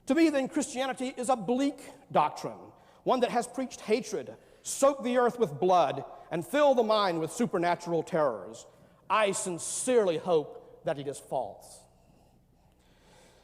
To me, then, Christianity is a bleak doctrine, one that has preached hatred, soaked the earth with blood, and filled the mind with supernatural terrors. I sincerely hope that it is false.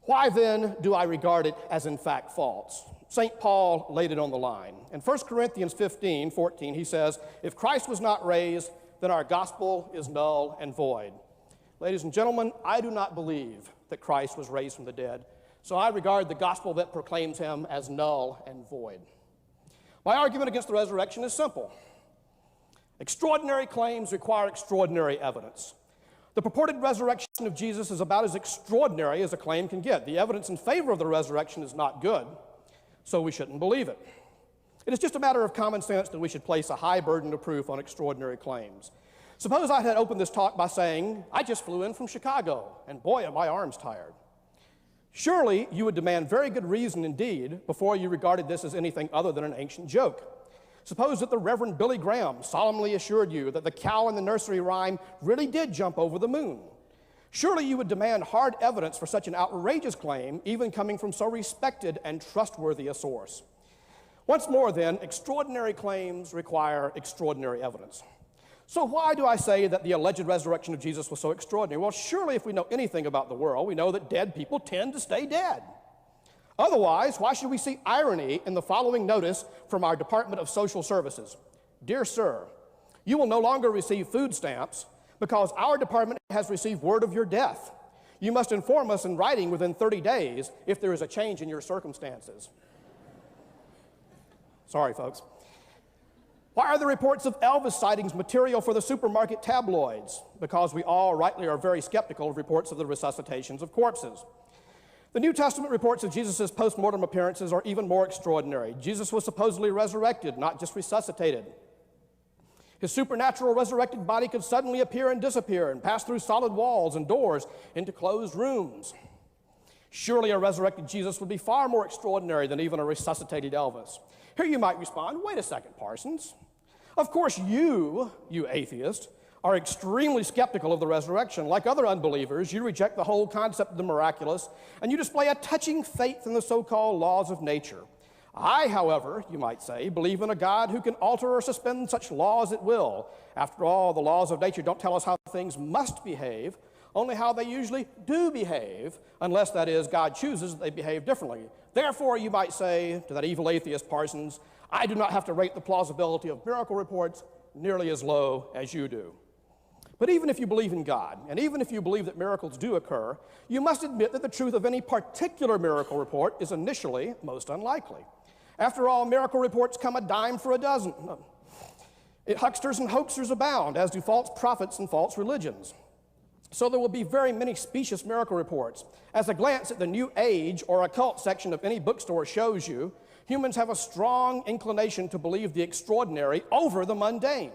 Why then do I regard it as in fact false? St. Paul laid it on the line. In 1 Corinthians 15:14, he says, "If Christ was not raised, then our gospel is null and void." Ladies and gentlemen, I do not believe that Christ was raised from the dead, so I regard the gospel that proclaims him as null and void. My argument against the resurrection is simple. Extraordinary claims require extraordinary evidence. The purported resurrection of Jesus is about as extraordinary as a claim can get. The evidence in favor of the resurrection is not good, so we shouldn't believe it. It is just a matter of common sense that we should place a high burden of proof on extraordinary claims. Suppose I had opened this talk by saying, I just flew in from Chicago, and boy, are my arms tired. Surely you would demand very good reason indeed before you regarded this as anything other than an ancient joke. Suppose that the Reverend Billy Graham solemnly assured you that the cow in the nursery rhyme really did jump over the moon. Surely you would demand hard evidence for such an outrageous claim, even coming from so respected and trustworthy a source. Once more then, extraordinary claims require extraordinary evidence. So why do I say that the alleged resurrection of Jesus was so extraordinary? Well, surely if we know anything about the world, we know that dead people tend to stay dead. Otherwise, why should we see irony in the following notice from our Department of Social Services? Dear sir, you will no longer receive food stamps because our department has received word of your death. You must inform us in writing within 30 days if there is a change in your circumstances. Sorry, folks. Why are the reports of Elvis sightings material for the supermarket tabloids? Because we all rightly are very skeptical of reports of the resuscitations of corpses. The New Testament reports of Jesus' post-mortem appearances are even more extraordinary. Jesus was supposedly resurrected, not just resuscitated. His supernatural resurrected body could suddenly appear and disappear and pass through solid walls and doors into closed rooms. Surely a resurrected Jesus would be far more extraordinary than even a resuscitated Elvis. Here you might respond, wait a second, Parsons. Of course you atheist, are extremely skeptical of the resurrection. Like other unbelievers, you reject the whole concept of the miraculous, and you display a touching faith in the so-called laws of nature. I, however, you might say, believe in a God who can alter or suspend such laws at will. After all, the laws of nature don't tell us how things must behave, only how they usually do behave, unless, that is, God chooses that they behave differently. Therefore, you might say to that evil atheist Parsons, I do not have to rate the plausibility of miracle reports nearly as low as you do. But even if you believe in God, and even if you believe that miracles do occur, you must admit that the truth of any particular miracle report is initially most unlikely. After all, miracle reports come a dime for a dozen. Hucksters and hoaxers abound, as do false prophets and false religions. So there will be very many specious miracle reports. As a glance at the New Age or occult section of any bookstore shows you, humans have a strong inclination to believe the extraordinary over the mundane.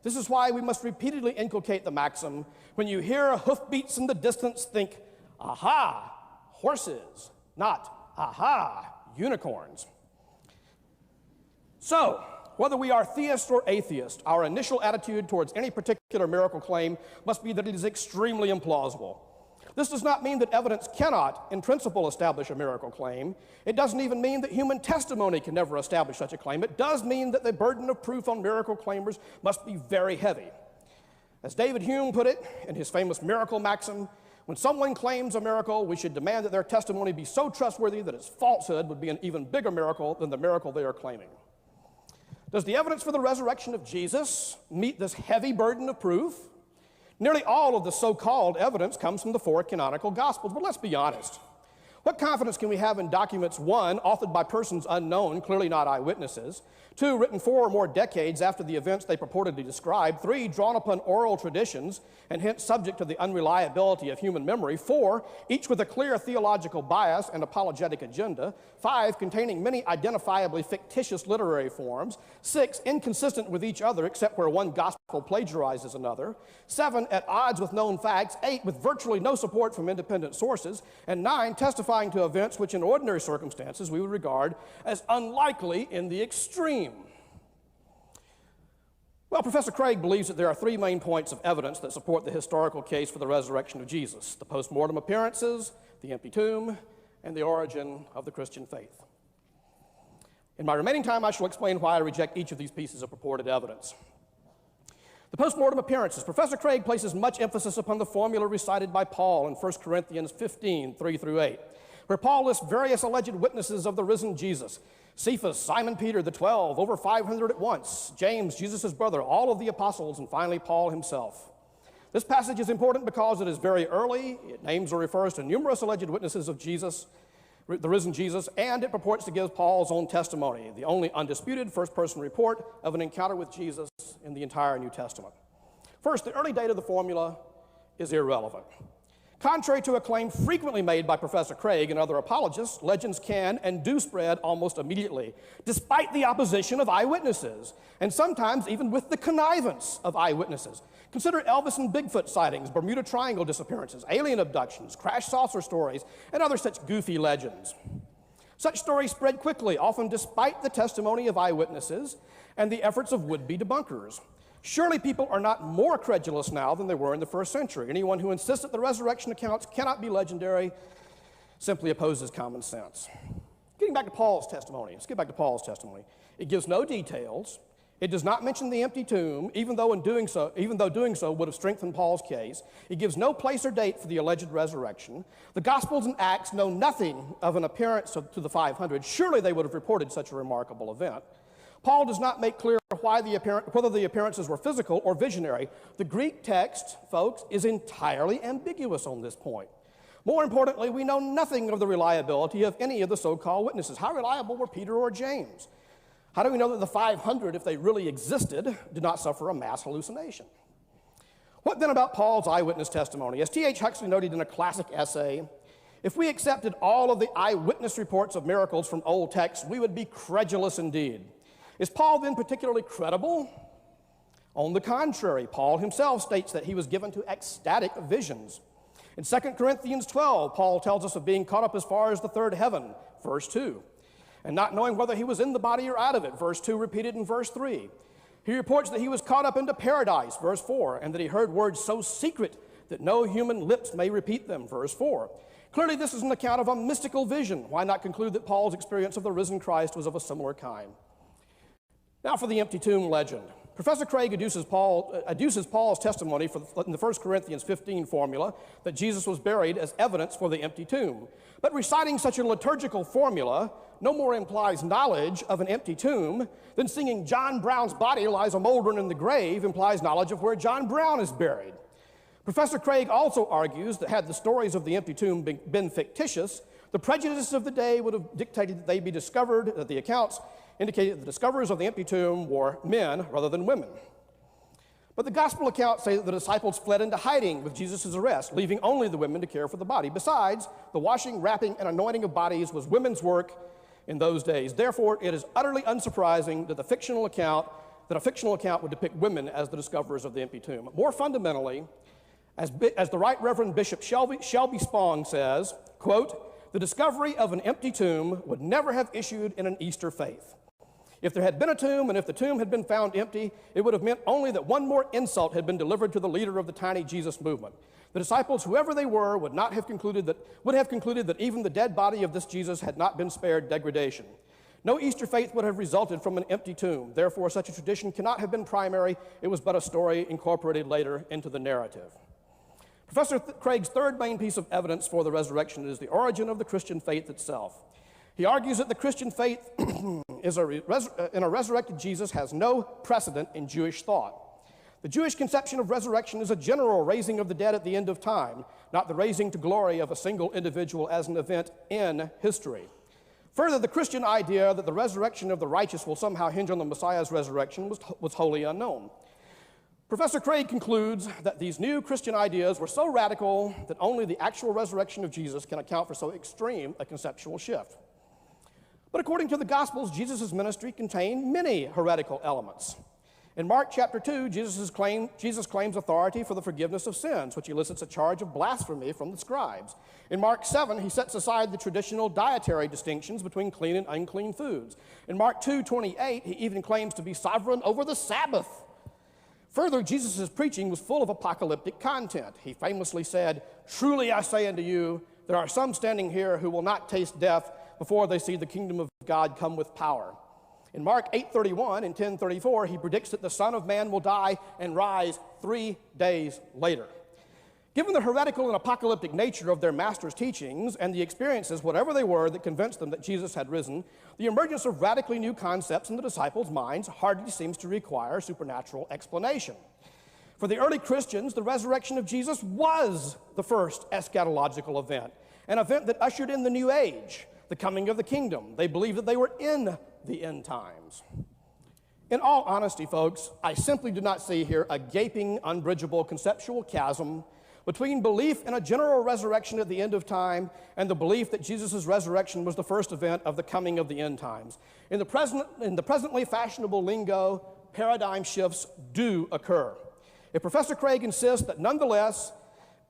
This is why we must repeatedly inculcate the maxim, when you hear hoofbeats in the distance, think, aha, horses, not aha, unicorns. So, whether we are theist or atheist, our initial attitude towards any particular miracle claim must be that it is extremely implausible. This does not mean that evidence cannot, in principle, establish a miracle claim. It doesn't even mean that human testimony can never establish such a claim. It does mean that the burden of proof on miracle claimers must be very heavy. As David Hume put it in his famous miracle maxim, when someone claims a miracle, we should demand that their testimony be so trustworthy that its falsehood would be an even bigger miracle than the miracle they are claiming. Does the evidence for the resurrection of Jesus meet this heavy burden of proof? Nearly all of the so-called evidence comes from the four canonical Gospels, but let's be honest. What confidence can we have in documents, 1, authored by persons unknown, clearly not eyewitnesses, 2, written 4 or more decades after the events they purportedly described, 3, drawn upon oral traditions, and hence subject to the unreliability of human memory, 4, each with a clear theological bias and apologetic agenda, 5, containing many identifiably fictitious literary forms, 6, inconsistent with each other except where one gospel plagiarizes another, 7, at odds with known facts, 8, with virtually no support from independent sources, and 9, testifying to events which in ordinary circumstances we would regard as unlikely in the extreme. Well, Professor Craig believes that there are 3 main points of evidence that support the historical case for the resurrection of Jesus: the post-mortem appearances, the empty tomb, and the origin of the Christian faith. In my remaining time, I shall explain why I reject each of these pieces of purported evidence. The postmortem appearances. Professor Craig places much emphasis upon the formula recited by Paul in 1 Corinthians 15, 3 through 8, where Paul lists various alleged witnesses of the risen Jesus. Cephas, Simon Peter, the 12, over 500 at once, James, Jesus' brother, all of the apostles, and finally Paul himself. This passage is important because it is very early. It names or refers to numerous alleged witnesses of Jesus, the risen Jesus, and it purports to give Paul's own testimony, the only undisputed first-person report of an encounter with Jesus in the entire New Testament. First, the early date of the formula is irrelevant. Contrary to a claim frequently made by Professor Craig and other apologists, legends can and do spread almost immediately, despite the opposition of eyewitnesses, and sometimes even with the connivance of eyewitnesses. Consider Elvis and Bigfoot sightings, Bermuda Triangle disappearances, alien abductions, crash saucer stories, and other such goofy legends. Such stories spread quickly, often despite the testimony of eyewitnesses and the efforts of would-be debunkers. Surely people are not more credulous now than they were in the first century. Anyone who insists that the resurrection accounts cannot be legendary simply opposes common sense. Getting back to Paul's testimony, let's get back to Paul's testimony. It gives no details. It does not mention the empty tomb, even though doing so would have strengthened Paul's case. It gives no place or date for the alleged resurrection. The Gospels and Acts know nothing of an appearance to the 500. Surely they would have reported such a remarkable event. Paul does not make clear whether the appearances were physical or visionary. The Greek text, folks, is entirely ambiguous on this point. More importantly, we know nothing of the reliability of any of the so-called witnesses. How reliable were Peter or James? How do we know that the 500, if they really existed, did not suffer a mass hallucination? What then about Paul's eyewitness testimony? As T.H. Huxley noted in a classic essay, if we accepted all of the eyewitness reports of miracles from old texts, we would be credulous indeed. Is Paul then particularly credible? On the contrary, Paul himself states that he was given to ecstatic visions. In 2 Corinthians 12, Paul tells us of being caught up as far as the third heaven, verse 2. And not knowing whether he was in the body or out of it, verse 2 repeated in verse 3. He reports that he was caught up into paradise, verse 4, and that he heard words so secret that no human lips may repeat them, verse 4. Clearly, this is an account of a mystical vision. Why not conclude that Paul's experience of the risen Christ was of a similar kind? Now for the empty tomb legend. Professor Craig adduces Paul's testimony in the 1 Corinthians 15 formula that Jesus was buried as evidence for the empty tomb. But reciting such a liturgical formula no more implies knowledge of an empty tomb than singing John Brown's body lies a moldering in the grave implies knowledge of where John Brown is buried. Professor Craig also argues that had the stories of the empty tomb been fictitious, the prejudices of the day would have dictated that they be discovered, that the accounts indicated that the discoverers of the empty tomb were men rather than women. But the gospel accounts say that the disciples fled into hiding with Jesus' arrest, leaving only the women to care for the body. Besides, the washing, wrapping, and anointing of bodies was women's work in those days. Therefore, it is utterly unsurprising that a fictional account would depict women as the discoverers of the empty tomb. More fundamentally, as the Right Reverend Bishop Shelby Spong says, quote, the discovery of an empty tomb would never have issued in an Easter faith. If there had been a tomb, and if the tomb had been found empty, it would have meant only that one more insult had been delivered to the leader of the tiny Jesus movement. The disciples, whoever they were, would have concluded that even the dead body of this Jesus had not been spared degradation. No Easter faith would have resulted from an empty tomb. Therefore, such a tradition cannot have been primary. It was but a story incorporated later into the narrative. Professor Craig's third main piece of evidence for the resurrection is the origin of the Christian faith itself. He argues that the Christian faith in a resurrected Jesus has no precedent in Jewish thought. The Jewish conception of resurrection is a general raising of the dead at the end of time, not the raising to glory of a single individual as an event in history. Further, the Christian idea that the resurrection of the righteous will somehow hinge on the Messiah's resurrection was wholly unknown. Professor Craig concludes that these new Christian ideas were so radical that only the actual resurrection of Jesus can account for so extreme a conceptual shift. But according to the Gospels, Jesus' ministry contained many heretical elements. In Mark chapter 2, Jesus claims authority for the forgiveness of sins, which elicits a charge of blasphemy from the scribes. In Mark 7, he sets aside the traditional dietary distinctions between clean and unclean foods. In Mark 2:28, he even claims to be sovereign over the Sabbath. Further, Jesus' preaching was full of apocalyptic content. He famously said, "Truly I say unto you, there are some standing here who will not taste death before they see the kingdom of God come with power. In Mark 8:31 and 10:34, he predicts that the Son of Man will die and rise 3 days later. Given the heretical and apocalyptic nature of their master's teachings and the experiences, whatever they were, that convinced them that Jesus had risen, the emergence of radically new concepts in the disciples' minds hardly seems to require supernatural explanation. For the early Christians, the resurrection of Jesus was the first eschatological event, an event that ushered in the new age, the coming of the kingdom. They believed that they were in the end times. In all honesty, folks, I simply do not see here a gaping, unbridgeable conceptual chasm between belief in a general resurrection at the end of time and the belief that Jesus' resurrection was the first event of the coming of the end times. In the presently fashionable lingo, paradigm shifts do occur. If Professor Craig insists that nonetheless,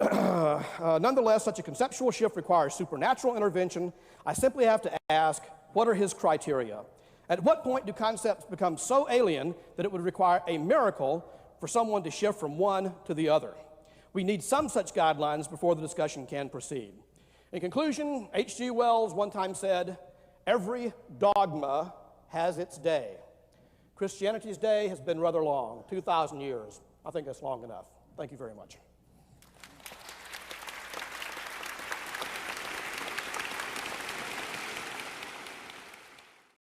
such a conceptual shift requires supernatural intervention, I simply have to ask, what are his criteria? At what point do concepts become so alien that it would require a miracle for someone to shift from one to the other? We need some such guidelines before the discussion can proceed. In conclusion, H.G. Wells one time said, "Every dogma has its day." Christianity's day has been rather long, 2,000 years. I think that's long enough. Thank you very much.